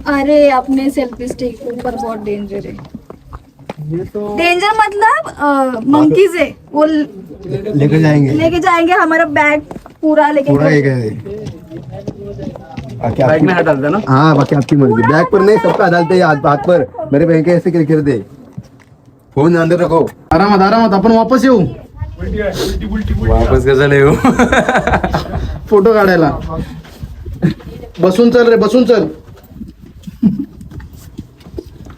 अरे अपने selfie stick ऊपर बहुत डेंजर है। ये तो डेंजर मतलब मंकीज है वो लेके जाएंगे हमारा बैग पूरा लेके पूरा एक है बैग में हाथ डालते ना। हाँ बाकी आपकी मर्जी। बैग पर नहीं, सबका डालते हैं हाथ पर। मेरे बहन के ऐसे कर दे। फोन अंदर रखो। आरामात आरामात आपण वापस येऊ वापस कसं येऊ? फोटो काढायला. बसून चल रे, बसून चल.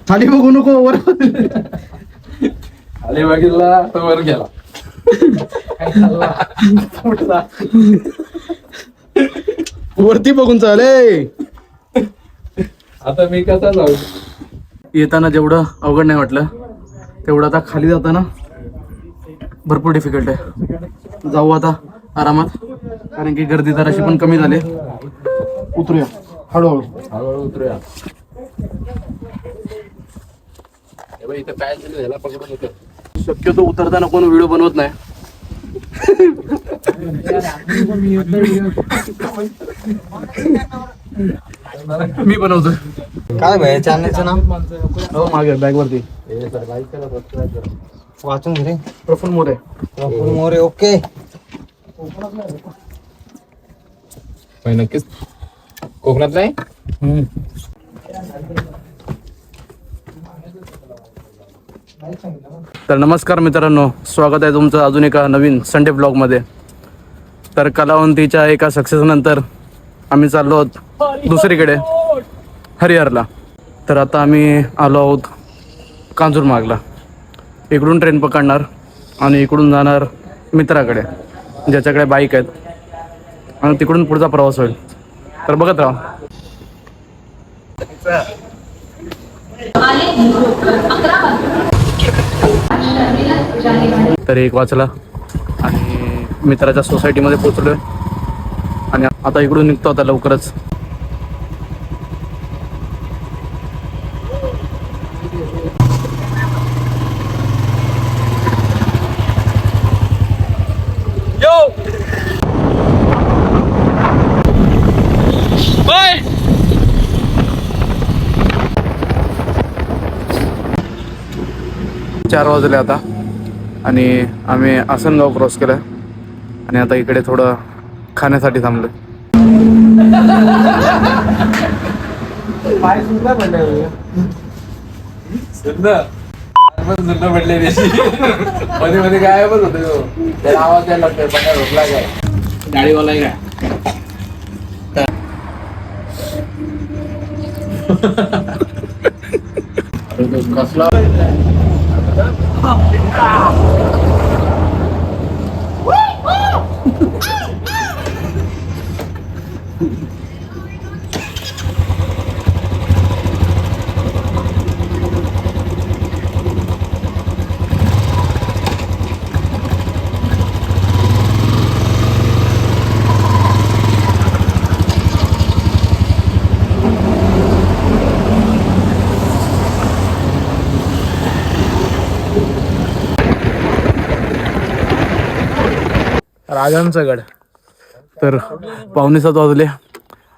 खाली बघू नको वर. खाली बघितला तर वर गेला. वरती बघून चाल. आता मी कसा जाऊ? येताना जेवढं अवघड नाही वाटलं तेवढं आता खाली जाताना भरपूर डिफिकल्ट आहे. जाऊ आता आरामात, कारण की गर्दी जराशी पण कमी झाली. उतरूया हळूहळू. हळूहळू उतरूया. हे बघ इथं काय झालं, ह्याला पकडून येतो. शक्यतो उतरताना कोण व्हिडिओ बनवत नाही. मी बनवतो. काय भाई चॅनलचं नाव? हो मागे बॅग वरती वाचून घे रे. प्रफुल्ल मोरे. मोरे ओके. नक्कीच कोकणात नाही. तर नमस्कार मित्रांनो, स्वागत आहे तुमचं अजून एका नवीन संडे ब्लॉगमध्ये. तर कलावंतीच्या एका सक्सेसनंतर आम्ही चाललो आहोत दुसरीकडे हरिहरला. तर आता आम्ही आलो आहोत कांजूरमार्गला. इकडून ट्रेन पकडणार आणि इकडून जाणार मित्राकडे ज्याच्याकडे बाईक आहेत आणि तिकडून पुढचा प्रवास होईल. तर बघत राहा. तर 1 वाजला आणि मित्राच्या सोसायटीमध्ये पोचलोय आणि आता इकडून निघतो आता लवकरच. बाय. 4 वाजले आता आणि आम्ही आसनगाव क्रॉस केलं आणि आता इकडे थोडं खाण्यासाठी थांबलो. जुनं म्हटले मध्ये मध्ये काय पण होतो. त्याला आवाज द्यायला लागतोय. बघा झोपला काय गाडीवाला आहे काय. कसला राजांचा गड. तर 6:45 वाजले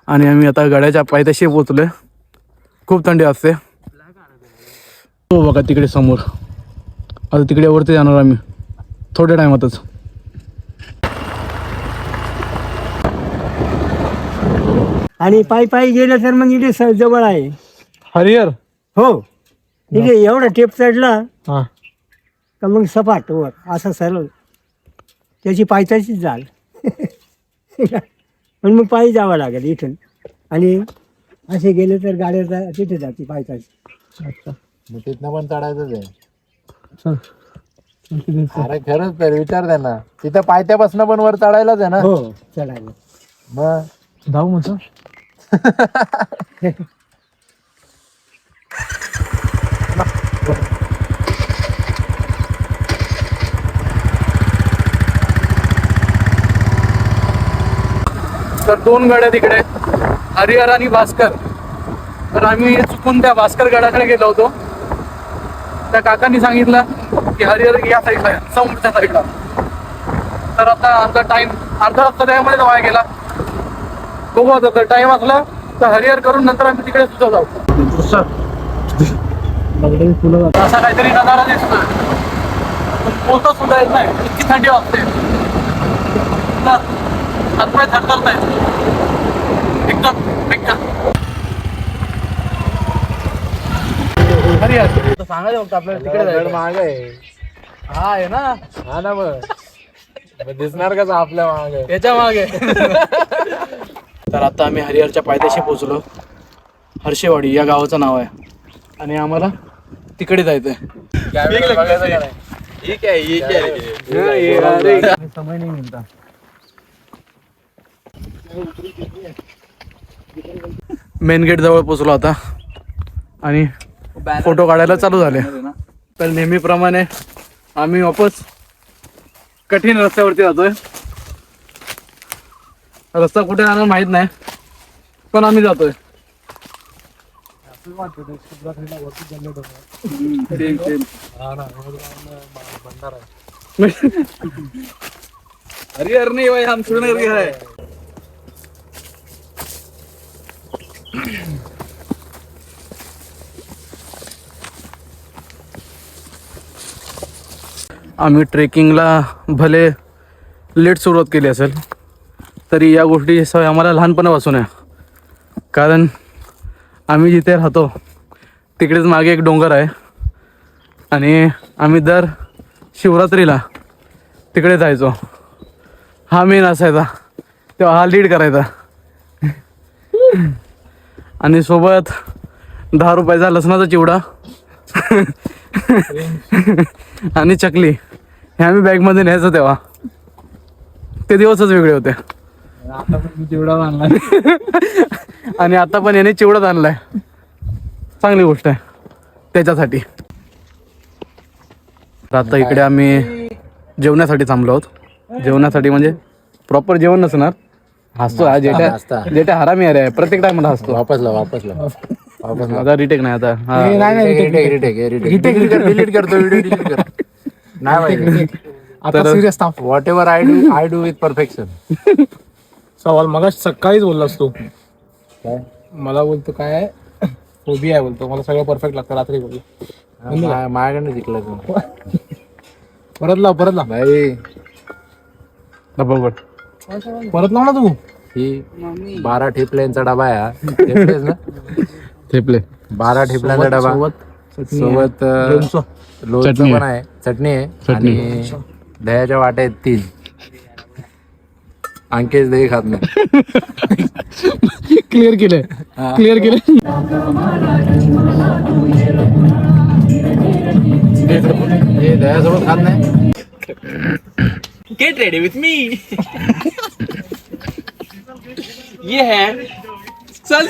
आणि आम्ही आता गडाच्या पायथ्याशी पोचलोय. खूप थंडी असते. हो बघा तिकडे समोर. आता तिकडे वरती जाणार आम्ही थोड्या टायमातच. आणि पायी पायी गेलं तर मग इथे जवळ आहे हरिहर. हो. इथे एवढा टेप चढला का मग सपाट वर असं सरळ त्याची पायथ्याचीच जाल. पण मग पायी जावं लागेल इथून. आणि असे गेले तर गाड्या तिथे जाते पायथ्याची. मग तिथनं पण चढायचंच आहे. अरे खरंच तर विचार त्यांना. तिथं पायथ्यापासून पण वर चढायलाच आहे ना. हो चढायला. मग जाऊ म्हणतो. तर 2 गाड्या तिकडे, हरिहर आणि भास्कर. तर आम्ही चुकून त्या भास्कर गडाकडे गेलो होतो. त्या काकांनी सांगितलं की हरिहर या साईडला समोरच्या साईडला. तर आता आमचा टाइम अर्धा रस्ता त्यामध्ये वाया गेला. बघू आता तर टाइम असला तर हरिहर करून नंतर आम्ही तिकडे सुद्धा जाऊ. असा काहीतरी नजारा दिसतोय. पोहता सुद्धा येत नाही, इतकी थंडी वाजते. हातपाय थरथरत आहेत एकदम बेकार. हरिहर सांगायचं फक्त आपल्याला तिकडे जायचं. माग आहे. हा आहे ना. हा ना मग दिसणार कसं आपल्या मागे. त्याच्या मागे. तर आता आम्ही हरिहरच्या पायथ्याशी पोहोचलो. हर्षेवाडी या गावाचं नाव आहे आणि आम्हाला तिकडे जायचंय. समय नाही मिळता. मेन गेट जवळ पोहोचलो आता आणि फोटो काढायला चालू झाले. तर नेहमीप्रमाणे आम्ही वापस कठीण रस्त्यावरती जातोय. रस्ता कुठे जाणार माहित नाही पण आम्ही जातोय. हरिहर नहीं भाई, हम श्रीनगर के है. आम्ही ट्रेकिंगला भले लेट सुरुवात केली असेल तरी या गोष्टीची सवय आम्हाला लहानपणापासून आहे. कारण आम्ही जिथे राहतो तिकडेच मागे एक डोंगर आहे आणि आम्ही दर शिवरात्रीला तिकडे जायचो. हा मेन असायचा तेव्हा, हा लीड करायचा. आणि सोबत 10 रुपयाचा लसणाचा चिवडा आणि चकली हे आम्ही बॅगमध्ये न्यायचो तेव्हा. ते दिवसच वेगळे होते. आता पण चिवडा आणला आणि आता पण याने चिवडाच आणलाय. चांगली गोष्ट आहे त्याच्यासाठी. आता इकडे आम्ही जेवण्यासाठी थांबलो आहोत. जेवण्यासाठी म्हणजे प्रॉपर जेवण नसणार. हसतो हा जेठ्या हरामी अरे प्रत्येक टाइमला हसतो. वापसला आता रिटेक नाही आता. डिलीट करतो व्हिडिओ डिलीट कर. नाही आता सिरियस थांब. What ever I do with perfection. सवाल मग सकाळीच बोललास तू. काय मला बोलतो काय फोबिया आहे बोलतो, मला सगळं परफेक्ट लागतं. रात्री बोललो माझ्याकडे शिकला तू. परत लाव भाई. परत लाव ना तू. ही 12 ठिपल्यांचा डबा आहे हा. ठेपलेस ना? थेपले 12 ठिपल्यांचा डबा सोबत लोणचं पण आहे, चटणी आहे आणि दह्याच्या वाट्या आहेत 3. अंकेश दही खात नाही. क्लिअर केलंय. हे दह्यासोबत खात नाही. Get ready with me. ये है चल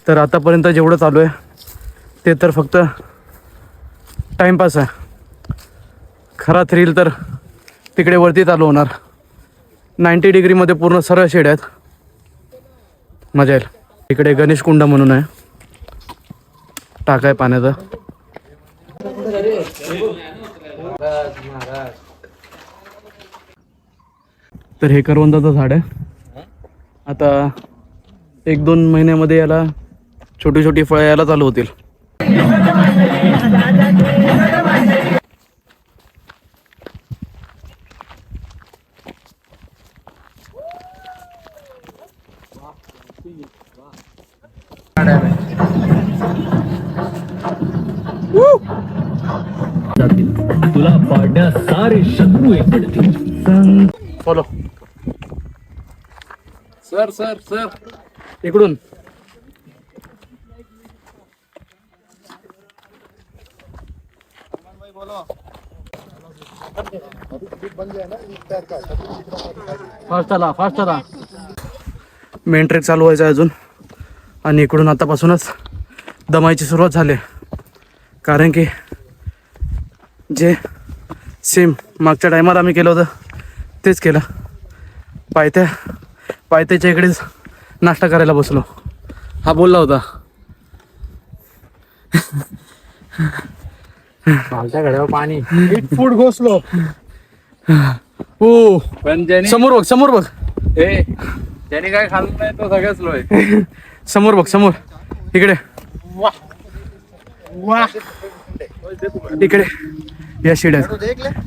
तर आतापर्यंत जेवढं चालू आहे ते तर फक्त टाइमपास आहे. खरा थ्रिल तर तिकडे वरती चालू होणार. 90 डिग्रीमध्ये पूर्ण सरळ शेड आहेत. मजा येईल. इकडे गणेश कुंड म्हणून आहे, टाक आहे पाण्याचा. तर हे करवंदाचं झाड आहे. आता 1-2 महिन्यामध्ये याला छोटी छोटी फळं यायला चालू होतील. तुला पाडण्या सारे शत्रू पडतील. फॉलो. सर इकडून. फास्ट चला. मेन ट्रेक चालू व्हायचा आहे अजून आणि इकडून आतापासूनच दमायची सुरुवात झाली, कारण की जे सेम मागच्या टायमाला आम्ही केलं होतं तेच केलं. पायथ्याच्या इकडेच नाश्ता करायला बसलो. हा बोलला होता. आमच्या घड्यावर पाणी फूड घोसलो. हो पण ज्याने समोर बघ ज्याने काय खाल्लं नाही तो सगळ्याच लो आहे. समोर इकडे इकडे या शिड्या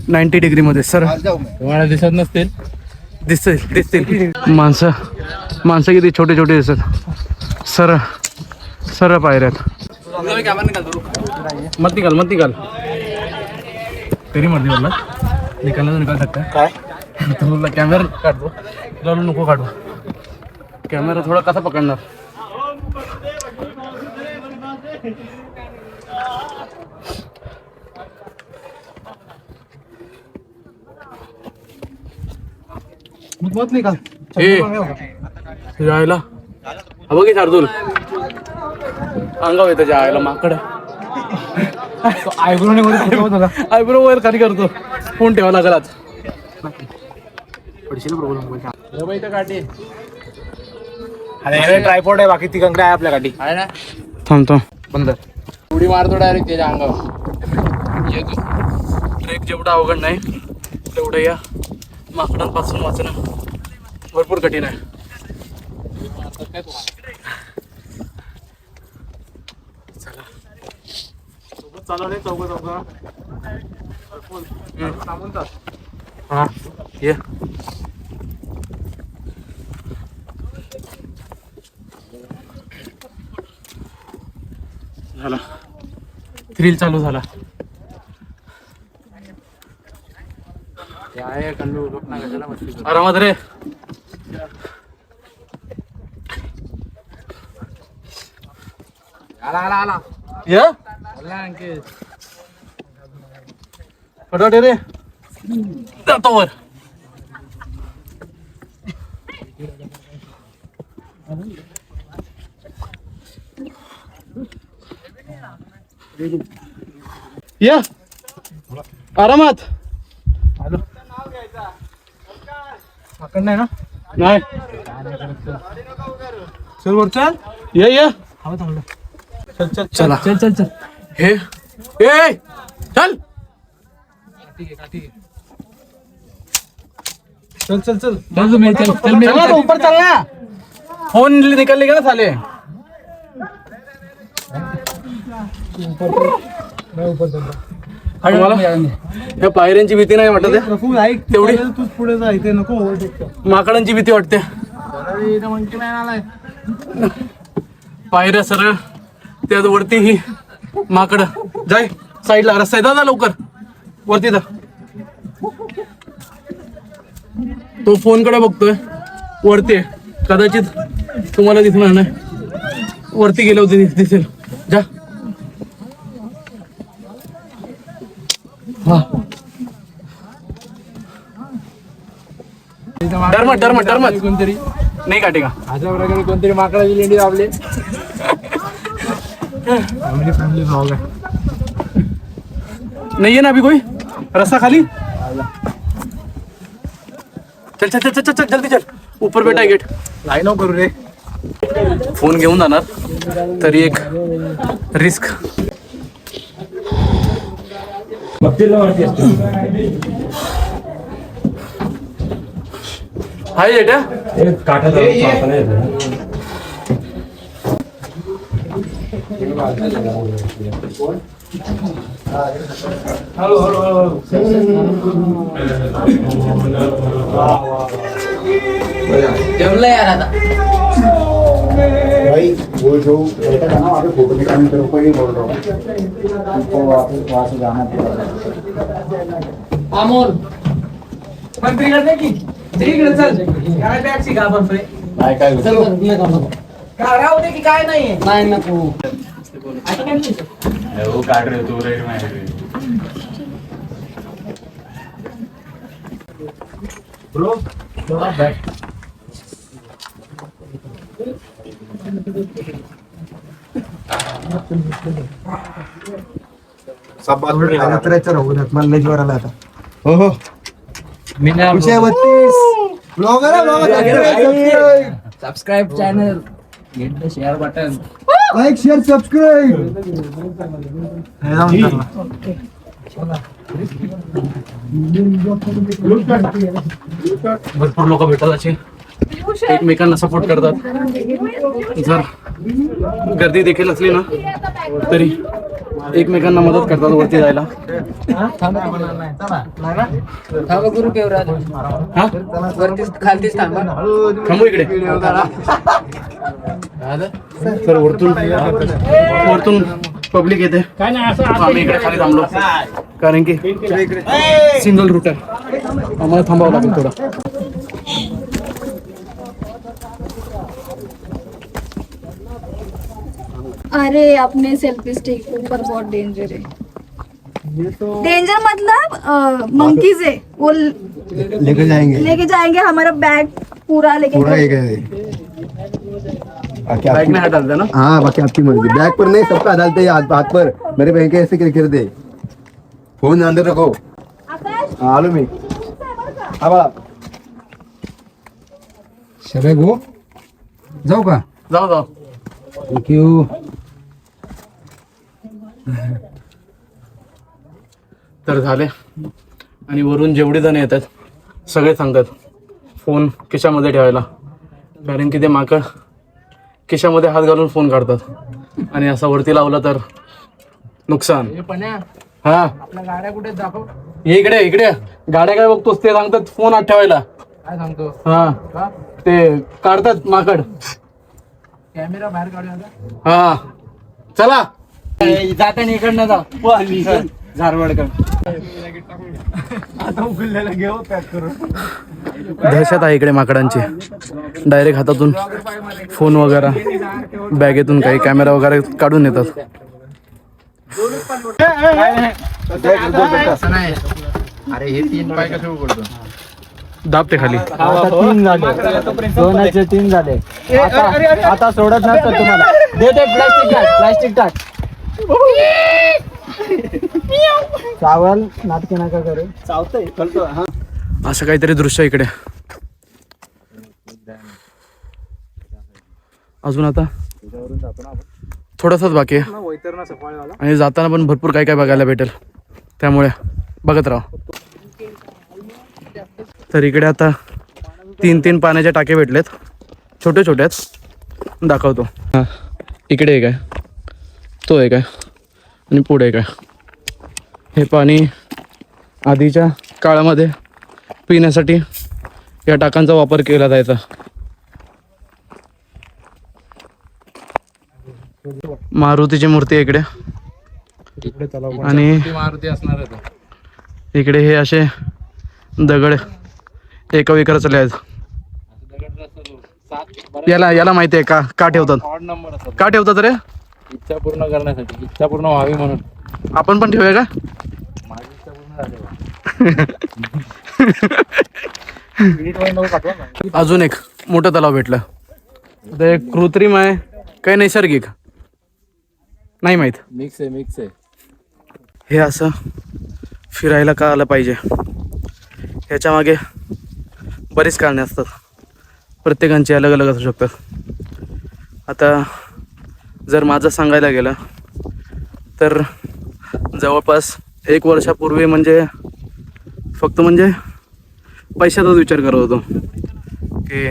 90 डिग्री मध्ये सर तुम्हाला दिसत नसतील. दिसतील माणसं किती छोटे छोटे दिसत. सरळ पायऱ्यात. मत निकाल तरी मर्दी बोलला निकाल सकता काय तुला कॅमेरा काढतो. तुला नको काढू. कॅमेरा थोडा कसा पकडणार. मत निकाल. तुझ्या आईला हा बघ शार्दूल अंगाव येतं त्याच्या आईला माकड. आयब्रो वर खाली करतो. फोन ठेवा लागला आज. काठी अरे ट्रायपॉड आहे, बाकी ती कंकड आहे आपल्या गाडी. आहे ना. थांबतो. बंद उडी मारतो डायरेक्ट त्याच्या अंगावर. येतो. ट्रेक जेवढा अवघड नाही तेवढं या माकडांपासून वाचणं भरपूर कठीण आहे. हा ये झाला. थ्रिल चालू झाला. आहे कंडू लोक ना कशाला मस्ती करतो. आरामात रे. आला या बोलला अंकित. फटाफट रे जातो वर. या आरामात. माकड नाही ना. नाही चल वर चल. या हवं थांबलं. चला चल हे ए चल चल चल ऊपर चल ना. फोन निकल ना साले. या पायऱ्यांची भीती नाही वाटत आहे? फुल ऐक तेवढी तूच पुढे जा, इथे नको ओव्हरटेक कर. माकडांची भीती वाटते. मंकी मॅन आलाय. पायऱ्या सरळ त्यात वरती ही माकड. जाय साईडला रस्ता आहे. जा लवकर वरती जा. तो फोन कडे बघतोय. वरती आहे. कदाचित तुम्हाला दिसणार नाही. वरती गेलं होते दिसेल. जा. हा डरमत कोणतरी नाही काटे का. अशा प्रकारे कोणतरी माकडाची लेंडी दाबले. फॅमिली ब्लॉग आहे. नहीं है ना अभी कोई रस्ता खाली. चल चल चल चल चल जल्दी चल. ऊपर बेटा गेट. लाईन करू रे. फोन घेऊन जाणार तरी एक रिस्क. हाय बेटा. जमलं यार आता. भाई वो जो रहता था ना वहाँ पे फोटो निकालने के ऊपर ही बोल रहा हूँ हमको वहाँ से जाना पड़ेगा. अमोल मंत्री करते की इकडे चल. काय टॅक्सी का आपण काय काढा होते की काय नाहीये. नाही नको. वो काट रहे तो रेड में हो हो subscribe channel share button like share subscribe. भरपूर लोक भेटतात असे एकमेकांना सपोर्ट करतात. जर गर्दी देखील असली ना तरी एकमेकांना मदत करतात वरती जायला. गुरु केवराज हा खालतीच थांबा. थांबू इकडे. तर वरतून पब्लिक येते. आम्ही इकडे खाली थांबलो कारण की सिंगल रूट आहे, आम्हाला थांबावं लागेल थोडं. अरे अपने सेल्फी स्टिक ऊपर बहुत डेंजर है. डेंजर मतलब मंकीज है वो लेकर जाएंगे लेके जाएंगे हमारा बैग पूरा लेके पूरा एक है. बाकी बाइक में आपकी- हाथ डालते ना. हाँ बाकी आपकी मर्जी. बैग पर नहीं, सबका डालते हैं हाथ पर. मेरे बहन के ऐसे कर दे. फोन अंदर रखो. आकाश हाँ आलो मी. हा बाळा. सगळे गो जाऊ का? जाऊ थँक्यू. तर झाले. आणि वरून जेवढे जण येतात सगळे सांगतात फोन खिशामध्ये ठेवायला, कारण की ते माकड खिशामध्ये हात घालून फोन काढतात आणि असा वरती लावला तर नुकसान. हा आपल्या गाड्या कुठे दाखव. इकडे इकडे गाड्या काय बघतोस, ते सांगतात फोन आत ठेवायला. काय सांगतो हा ते काढतात माकड. कॅमेरा बाहेर काढूया आता. हा चला जाताना इकडनं जा झारवडकर. दहशत आहे इकडे माकडांची. डायरेक्ट हातातून फोन वगैरे बॅगेतून काही कॅमेरा वगैरे काढून येतात. असं नाही. अरे हे 3 पाय कसे उघडतो. दाबते खाली. तीन झाले, दोनाचे 3 झाले. आता सोडत नसतं तुम्हाला. दे प्लास्टिक टाक. चावल नाटके नका करू. असं काहीतरी दृश्य इकडे. अजून आता थोडंसंच बाकी आहे आणि जाताना पण भरपूर काही काय बघायला भेटेल, त्यामुळे बघत राहा. तर इकडे आता 3 पाण्याचे टाके भेटलेत, छोटे छोटे आहेत. दाखवतो. हां इकडे एक आहे, तो एक आहे आणि पुढे एक आहे. हे पाणी आधीच्या काळामध्ये पिण्यासाठी या टाकांचा वापर केला जायचा. मारुतीची मूर्ती आहे इकडे आणि मारुती असणार आहे तो. इकडे हे असे दगड एका विकाराचले आहेत. याला माहिती आहे का का ठेवतात, ऑड नंबर असतो. का ठेवतात रे? इच्छा पूर्ण करण्यासाठी, इच्छा पूर्ण व्हावी म्हणून. आपण पण ठेवूया का? माझी इच्छा पूर्ण झाली. अजून एक मोठं तलाव भेटलं. आता एक कृत्रिम आहे काही नैसर्गिक नाही माहीत. मिक्स आहे. हे असं फिरायला का आलं पाहिजे ह्याच्या मागे बरीच कारणे असतात. प्रत्येकांची अलग अलग असू शकतात. आता जर माझं सांगायला गेलं तर जवळपास 1 वर्षापूर्वी फक्त पैशाचाच विचार करत होतो की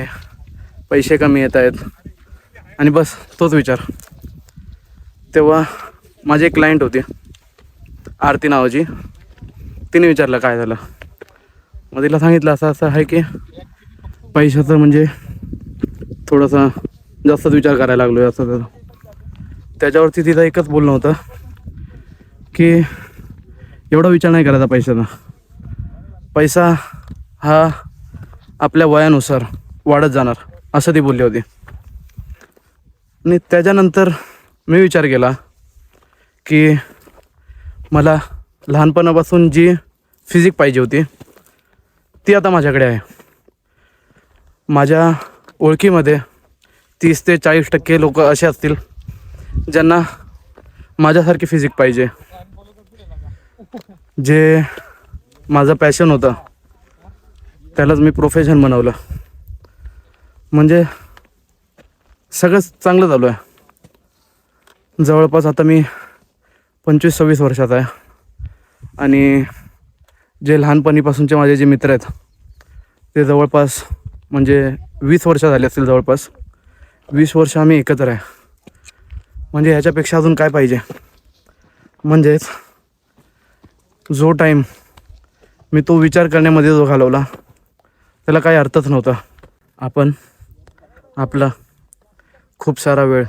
पैसे कमी येत आहेत आणि बस तोच विचार. तेव्हा माझी एक क्लायंट होती आरती नावाची. तिने विचारलं काय झालं. मग तिला सांगितलं असं असं आहे की पैशाचं थोडंसं जास्तच विचार करायला लागलो आहे असं. त्याच्यावरती तिथं एकच बोलणं होतं की एवढा विचार नाही करायचा पैशाचा. पैसा हा आपल्या वयानुसार वाढत जाणार असं ती बोलली होती. आणि त्याच्यानंतर मी विचार केला की मला लहानपणापासून जी फिजिक पाहिजे होती ती आता माझ्याकडे आहे. माझ्या ओळखीमध्ये 30 ते 40% लोक असे असतील ज्यांना माझ्यासारखी फिजिक पाहिजे. जे माझं पॅशन होतं त्यालाच मी प्रोफेशन बनवलं. म्हणजे सगळं चांगलं चालू आहे. जवळपास आता मी 25-26 वर्षाचा आहे. आणि जे लहानपणीपासूनचे माझे जे मित्र आहेत ते जवळपास म्हणजे 20 वर्ष झाले असतील. जवळपास 20 वर्ष आम्ही एकत्र आहे. म्हणजे ह्याच्यापेक्षा अजून काय पाहिजे. म्हणजेच जो टाईम मी तो विचार करण्यामध्ये जो घालवला त्याला काही अर्थच नव्हता. आपण आपला खूप सारा वेळ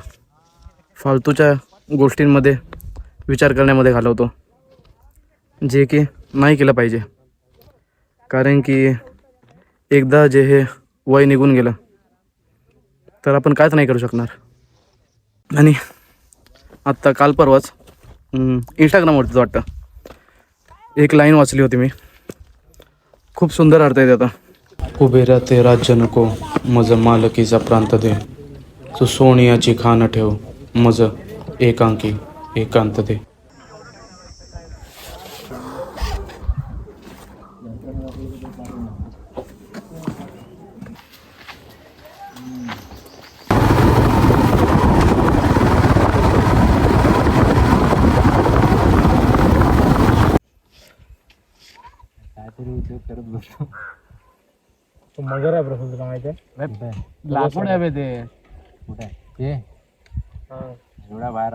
फालतूच्या गोष्टींमध्ये विचार करण्यामध्ये घालवतो, जे की नाही केलं पाहिजे. कारण की एकदा जे हे वय निघून गेलं तर आपण कायच नाही करू शकणार. आणि आत्ता काल परवाच इंस्टाग्रामवरतीच वाटतं एक लाईन वाचली होती मी. खूप सुंदर अर्थ आहे त्याचा. कुबेरा ते राज्य नको मज मालकीचा प्रांत दे, तू सोनियाची खाण ठेव मज एकांकी एकांत दे. तो मगर आहे प्रश्न तुला माहिती आहे. लाकूड आहे बे ते. कुठे ते एवढा बाहेर